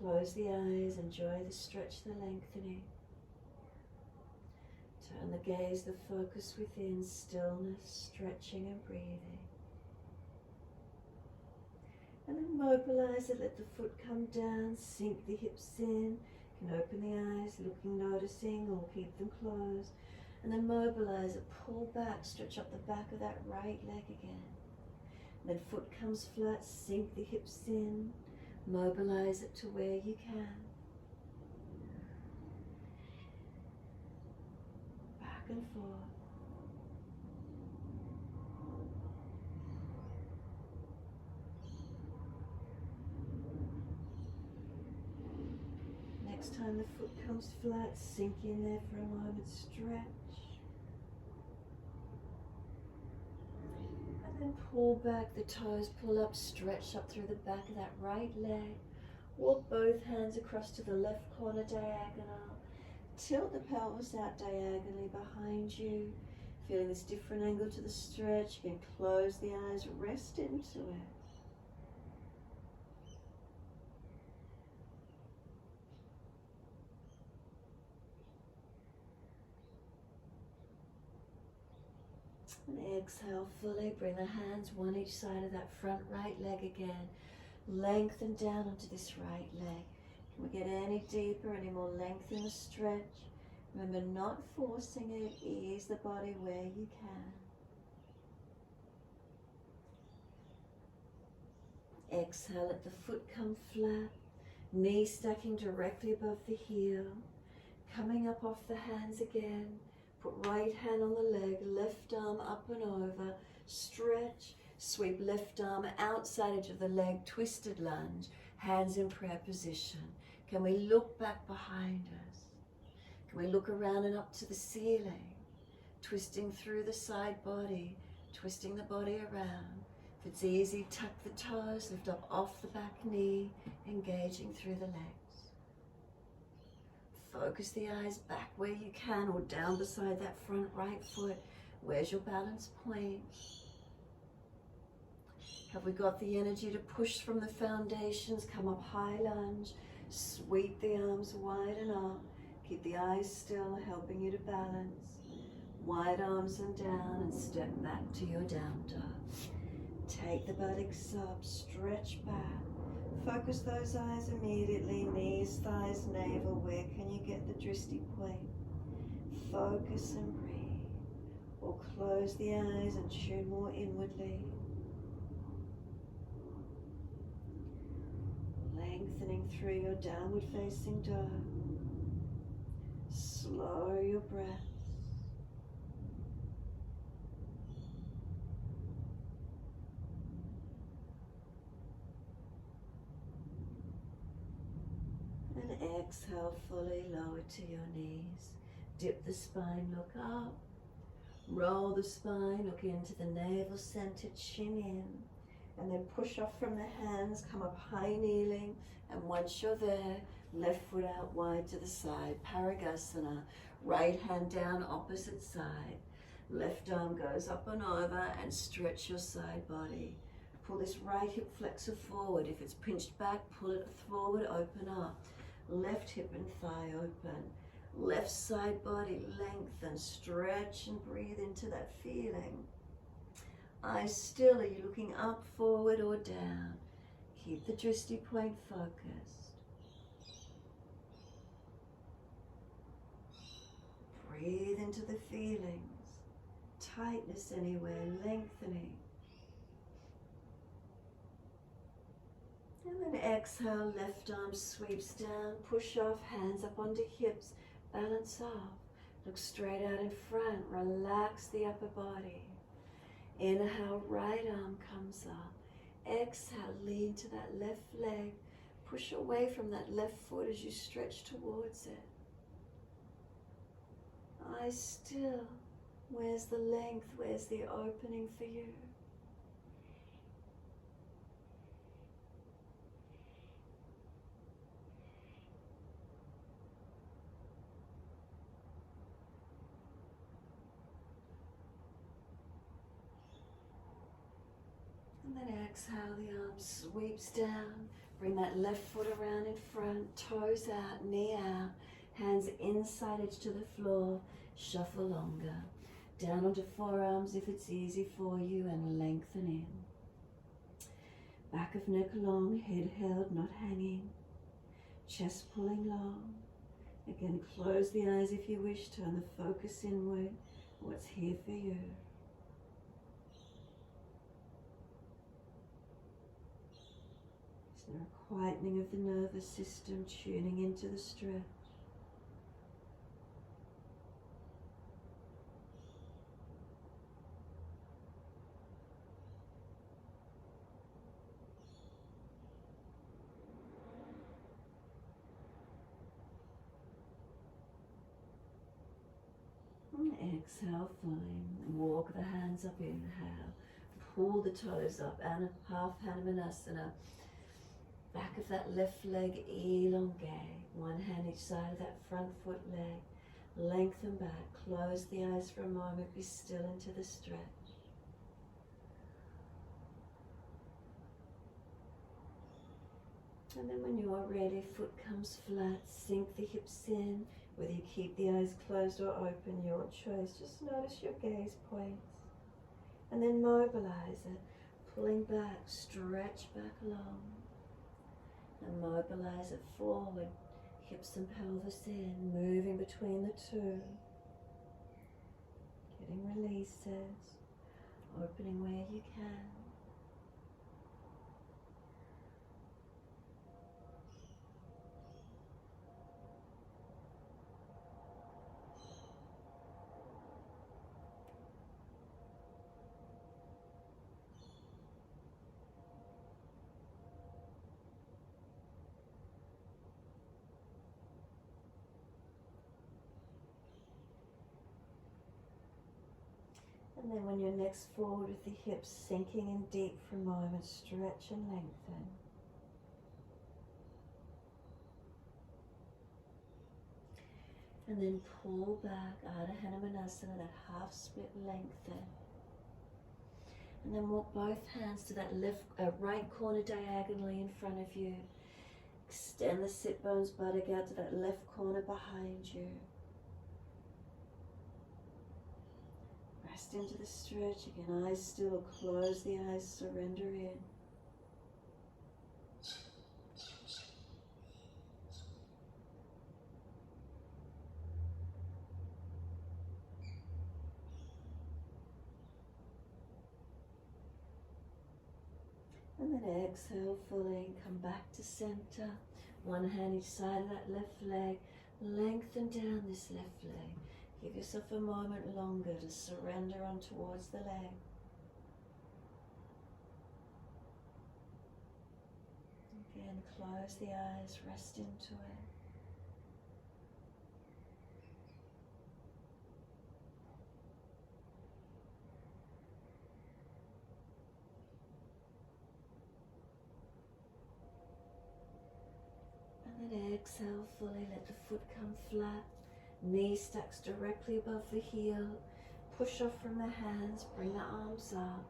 Close the eyes, enjoy the stretch, the lengthening. Turn the gaze, the focus within, stillness, stretching and breathing. And then mobilize it, let the foot come down, sink the hips in. You can open the eyes, looking, noticing, or keep them closed. And then mobilize it, pull back, stretch up the back of that right leg again. And then foot comes flat, sink the hips in, mobilize it to where you can. Back and forth. Next time the foot comes flat, sink in there for a moment, stretch. And then pull back the toes, pull up, stretch up through the back of that right leg. Walk both hands across to the left corner diagonal. Tilt the pelvis out diagonally behind you. Feeling this different angle to the stretch. You can close the eyes, rest into it. And exhale fully, bring the hands one each side of that front right leg again. Lengthen down onto this right leg. Can we get any deeper, any more length in the stretch? Remember, not forcing it, ease the body where you can. Exhale, let the foot come flat, knee stacking directly above the heel. Coming up off the hands again. Put right hand on the leg, left arm up and over, stretch, sweep left arm outside edge of the leg, twisted lunge, hands in prayer position. Can we look back behind us? Can we look around and up to the ceiling, twisting through the side body, twisting the body around. If it's easy, tuck the toes, lift up off the back knee, engaging through the legs. Focus the eyes back where you can or down beside that front right foot. Where's your balance point? Have we got the energy to push from the foundations? Come up high lunge, sweep the arms wide and up. Keep the eyes still, helping you to balance. Wide arms and down, and step back to your down dog. Take the buttocks up, stretch back. Focus those eyes immediately, knees, thighs, navel. Where can you get the Drishti point? Focus and breathe. Or close the eyes and tune more inwardly. Lengthening through your downward facing dog. Slow your breath. And exhale, fully lower to your knees. Dip the spine, look up. Roll the spine, look into the navel center, chin in. And then push off from the hands, come up high kneeling. And once you're there, left foot out wide to the side, Parigasana. Right hand down, opposite side. Left arm goes up and over, and stretch your side body. Pull this right hip flexor forward. If it's pinched back, pull it forward, open up. Left hip and thigh open. Left side body lengthen, stretch and breathe into that feeling. Eyes still, are you looking up, forward or down? Keep the Drishti point focused. Breathe into the feelings. Tightness anywhere, lengthening. And then exhale, left arm sweeps down, push off, hands up onto hips, balance off. Look straight out in front, relax the upper body. Inhale, right arm comes up. Exhale, lean to that left leg. Push away from that left foot as you stretch towards it. Eyes still. Where's the length? Where's the opening for you? And then exhale, the arm sweeps down. Bring that left foot around in front, toes out, knee out, hands inside edge to the floor, shuffle longer. Down onto forearms if it's easy for you, and lengthen in. Back of neck long, head held, not hanging. Chest pulling long. Again, close the eyes if you wish, turn the focus inward. What's here for you? Is there a quietening of the nervous system, tuning into the stretch? Exhale fully. Walk the hands up, inhale. Pull the toes up, and half Minimise. Back of that left leg elongate. One hand each side of that front foot leg. Lengthen back. Close the eyes for a moment. Be still into the stretch. And then when you're ready, foot comes flat. Sink the hips in. Whether you keep the eyes closed or open, your choice. Just notice your gaze points. And then mobilize it. Pulling back, stretch back long. And mobilize it forward. Hips and pelvis in, moving between the two. Getting releases. Opening where you can. And then when you're next forward with the hips sinking in deep for a moment, stretch and lengthen. And then pull back, Ardha Hanumanasana, that half split lengthen. And then walk both hands to that right corner diagonally in front of you. Extend the sit bones buttock out to that left corner behind you. Rest into the stretch. Again, eyes still. Close the eyes, surrender in. And then exhale fully, come back to center. One hand each side of that left leg. Lengthen down this left leg. Give yourself a moment longer to surrender on towards the leg. Again, close the eyes, rest into it. And then exhale fully, let the foot come flat. Knee stacks directly above the heel. Push off from the hands, bring the arms up.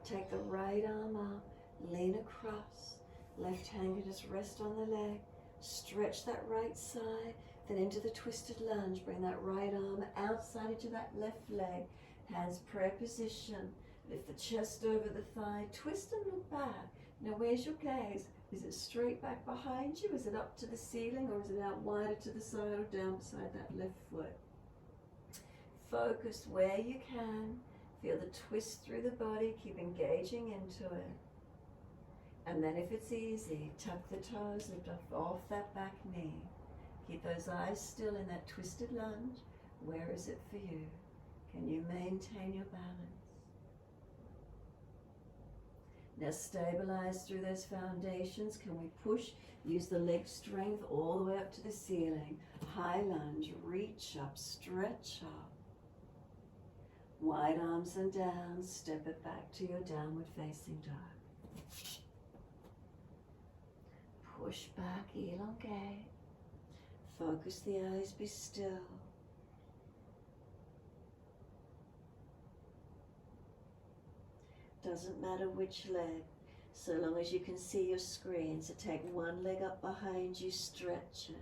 Take the right arm up, lean across. Left hand can just rest on the leg. Stretch that right side, then into the twisted lunge. Bring that right arm outside into that left leg. Hands prayer position. Lift the chest over the thigh. Twist and look back. Now where's your gaze? Is it straight back behind you? Is it up to the ceiling, or is it out wider to the side or down beside that left foot? Focus where you can. Feel the twist through the body. Keep engaging into it. And then if it's easy, tuck the toes, lift off that back knee. Keep those eyes still in that twisted lunge. Where is it for you? Can you maintain your balance? Now stabilize through those foundations. Can we push? Use the leg strength all the way up to the ceiling. High lunge, reach up, stretch up. Wide arms and down, step it back to your downward facing dog. Push back, elongate. Focus the eyes, be still. Doesn't matter which leg, so long as you can see your screen. So take one leg up behind you, stretch it.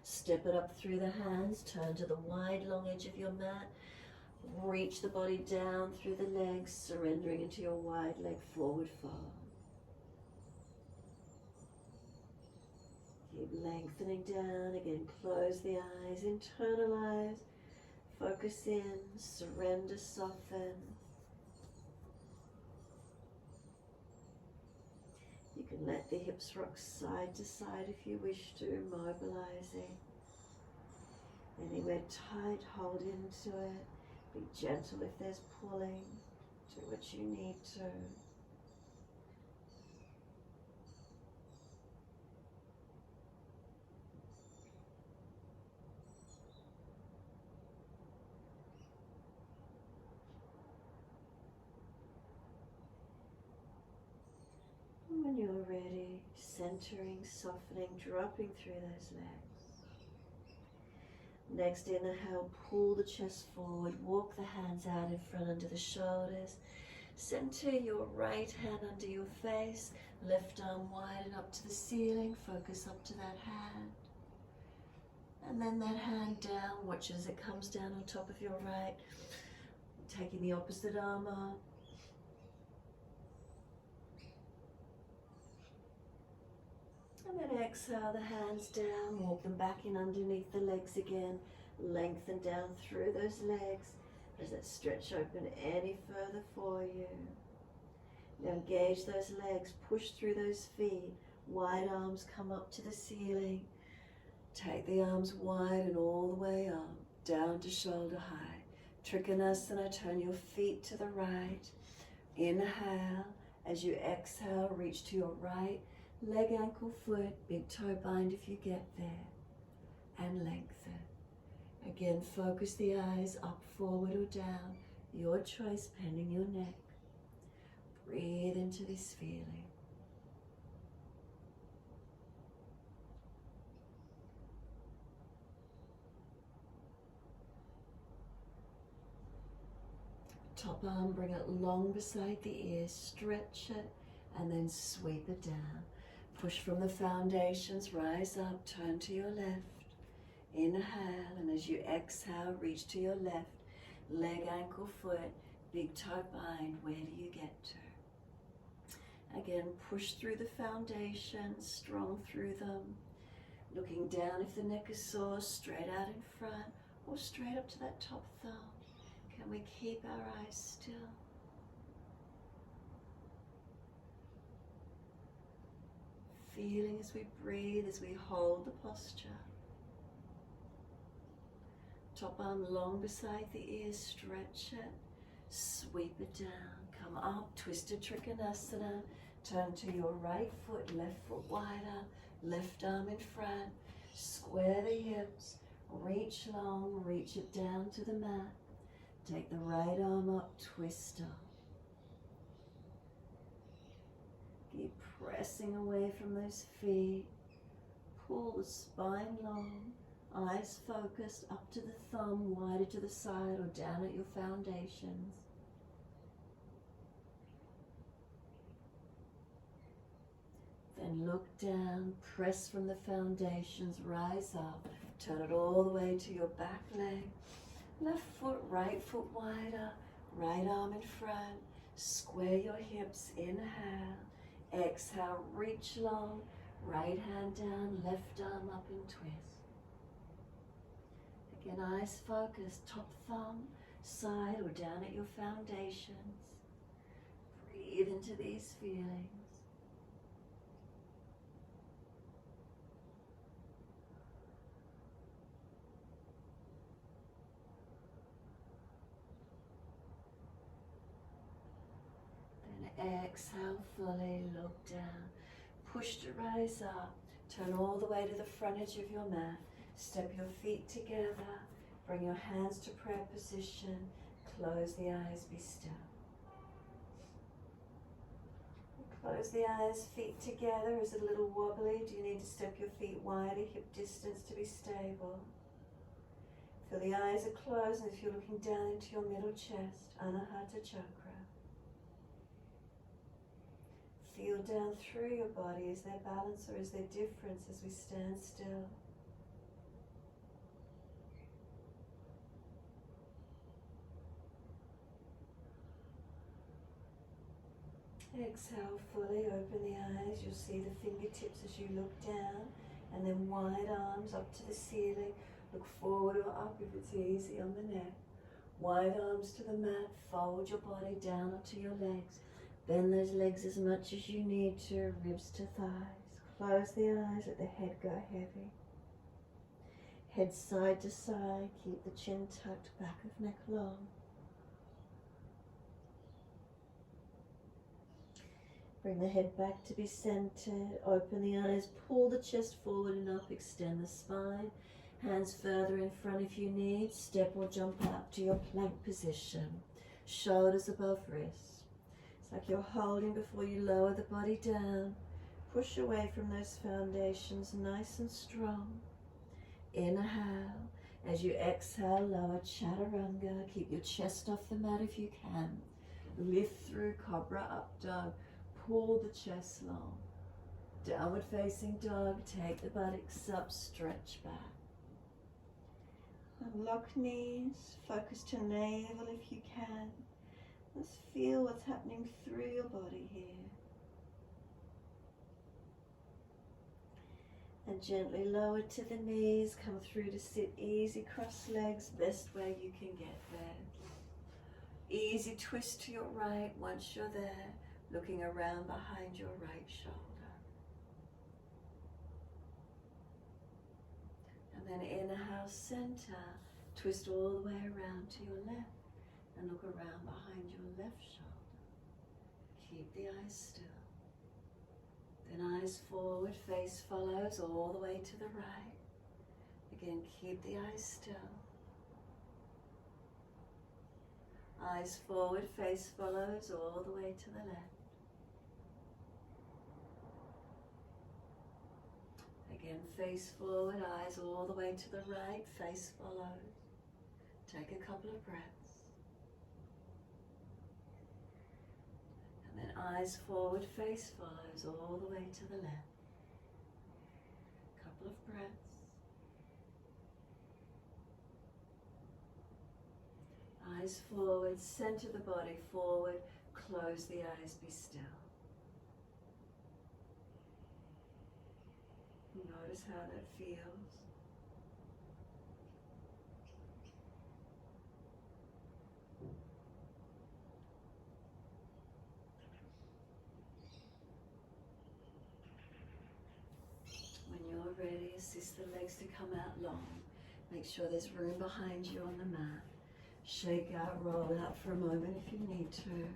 Step it up through the hands, turn to the wide, long edge of your mat. Reach the body down through the legs, surrendering into your wide leg forward fold. Keep lengthening down. Again, close the eyes, internalize, focus in, surrender, soften. You can let the hips rock side to side if you wish to, mobilizing. Anywhere tight, hold into it. Be gentle if there's pulling. Do what you need to. When you're ready, centering, softening, dropping through those legs. Next inhale, pull the chest forward, walk the hands out in front under the shoulders. Center your right hand under your face, left arm wide and up to the ceiling, focus up to that hand. And then that hand down, watch as it comes down on top of your right, taking the opposite arm up. And then exhale the hands down, walk them back in underneath the legs again. Lengthen down through those legs. Does that stretch open any further for you? Now engage those legs, push through those feet. Wide arms come up to the ceiling. Take the arms wide and all the way up, down to shoulder high. Trikonasana, turn your feet to the right. Inhale. As you exhale, reach to your right. Leg, ankle, foot, big toe bind if you get there. And lengthen. Again, focus the eyes up, forward or down. Your choice, bending your neck. Breathe into this feeling. Top arm, bring it long beside the ear, stretch it, and then sweep it down. Push from the foundations, rise up, turn to your left. Inhale, and as you exhale, reach to your left. Leg, ankle, foot, big toe, bind. Where do you get to? Again, push through the foundations, strong through them. Looking down if the neck is sore, straight out in front, or straight up to that top thumb. Can we keep our eyes still? Feeling as we breathe, as we hold the posture. Top arm long beside the ears, stretch it, sweep it down, come up, twisted Trikonasana, turn to your right foot, left foot wider, left arm in front, square the hips, reach long, reach it down to the mat, take the right arm up, twist up. Keep pressing away from those feet, pull the spine long, eyes focused up to the thumb, wider to the side or down at your foundations. Then look down, press from the foundations, rise up, turn it all the way to your back leg. Left foot, right foot wider, right arm in front, square your hips, inhale, exhale, reach long, right hand down, left arm up and twist. Again, eyes focused, top thumb, side or down at your foundations. Breathe into these feelings. Then exhale fully, look down. Push to rise up, turn all the way to the front edge of your mat. Step your feet together, bring your hands to prayer position, close the eyes, be still. Close the eyes, feet together. Is it a little wobbly? Do you need to step your feet wider, hip distance to be stable? Feel the eyes are closed, and if you're looking down into your middle chest, Anahata Chakra. Feel down through your body. Is there balance or is there difference as we stand still? Exhale fully, open the eyes. You'll see the fingertips as you look down, and then wide arms up to the ceiling. Look forward or up if it's easy on the neck. Wide arms to the mat, fold your body down onto your legs. Bend those legs as much as you need to, ribs to thighs. Close the eyes, let the head go heavy. Head side to side, keep the chin tucked, back of neck long. Bring the head back to be centered, open the eyes, pull the chest forward and up, extend the spine. Hands further in front if you need, step or jump up to your plank position. Shoulders above wrists. It's like you're holding before you lower the body down. Push away from those foundations, nice and strong. Inhale. As you exhale, lower Chaturanga. Keep your chest off the mat if you can. Lift through Cobra Up Dog. Pull the chest long. Downward facing dog. Take the buttocks up, stretch back. Unlock knees. Focus to navel if you can. Let's feel what's happening through your body here. And gently lower to the knees, come through to sit easy, cross legs, best way you can get there. Easy twist to your right once you're there, looking around behind your right shoulder. And then inhale, center, twist all the way around to your left and look around behind your left shoulder. Keep the eyes still. Then eyes forward, face follows all the way to the right. Again, keep the eyes still. Eyes forward, face follows all the way to the left. Again, face forward, eyes all the way to the right, face follows. Take a couple of breaths. And then eyes forward, face follows all the way to the left. eyes forward, center the body forward, close the eyes, be still. Notice how that feels. When you're ready, assist the legs to come out long. Make sure there's room behind you on the mat. Shake out, roll out for a moment if you need to.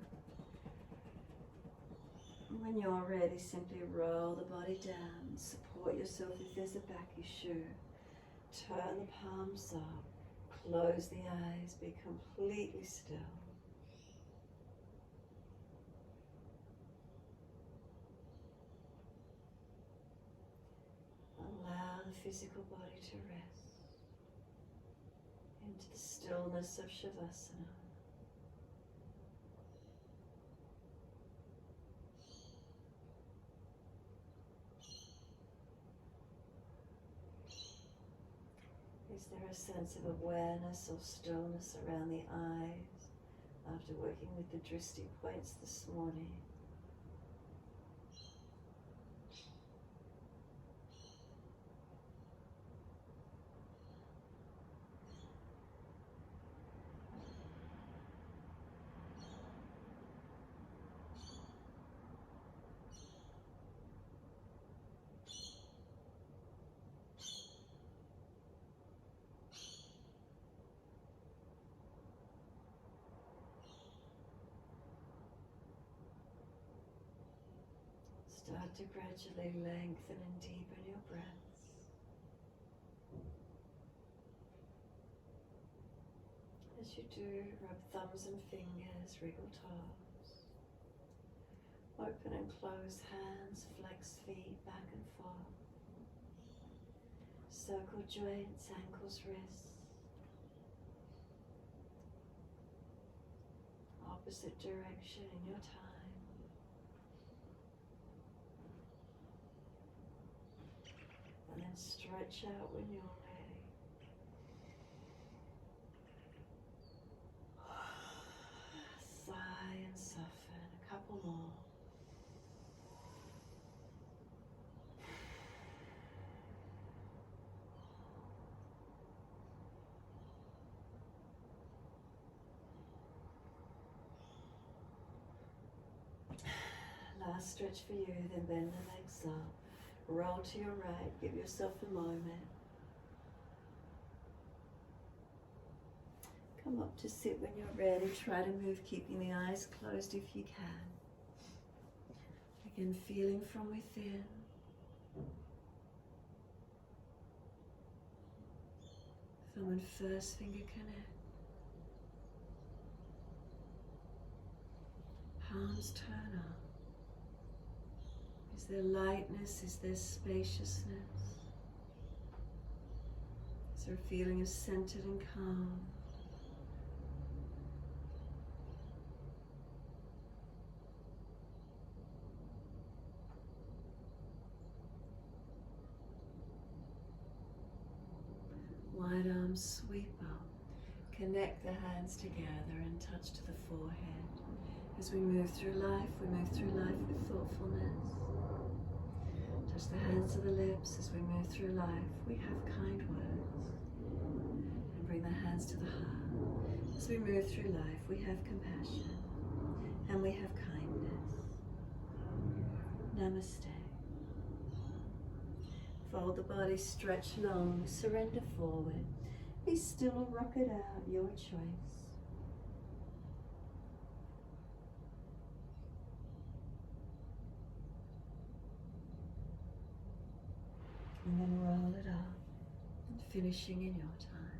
And when you're ready, simply roll the body down. Support yourself if there's a back issue. Turn the palms up. Close the eyes. Be completely still. Allow the physical body to rest into the stillness of Shavasana. Is there a sense of awareness or stillness around the eyes after working with the Drishti points this morning? Start to gradually lengthen and deepen your breaths. As you do, rub thumbs and fingers, wriggle toes. Open and close hands, flex feet back and forth. Circle joints, ankles, wrists. Opposite direction in your time. And then stretch out when you're ready. Sigh and soften. A couple more. Last stretch for you, then bend the legs up. Roll to your right, give yourself a moment. Come up to sit when you're ready. Try to move, keeping the eyes closed if you can. Again, feeling from within. Thumb and first finger connect. Palms turn up. Is there lightness? Is there spaciousness? Is there a feeling of centered and calm? Wide arms sweep up. Connect the hands together and touch to the forehead. As we move through life with thoughtfulness. Touch the hands to the lips. As we move through life, we have kind words. And bring the hands to the heart. As we move through life, we have compassion. And we have kindness. Namaste. Fold the body, stretch long, surrender forward. Be still or rock it out, your choice. And then roll it up, and finishing in your time.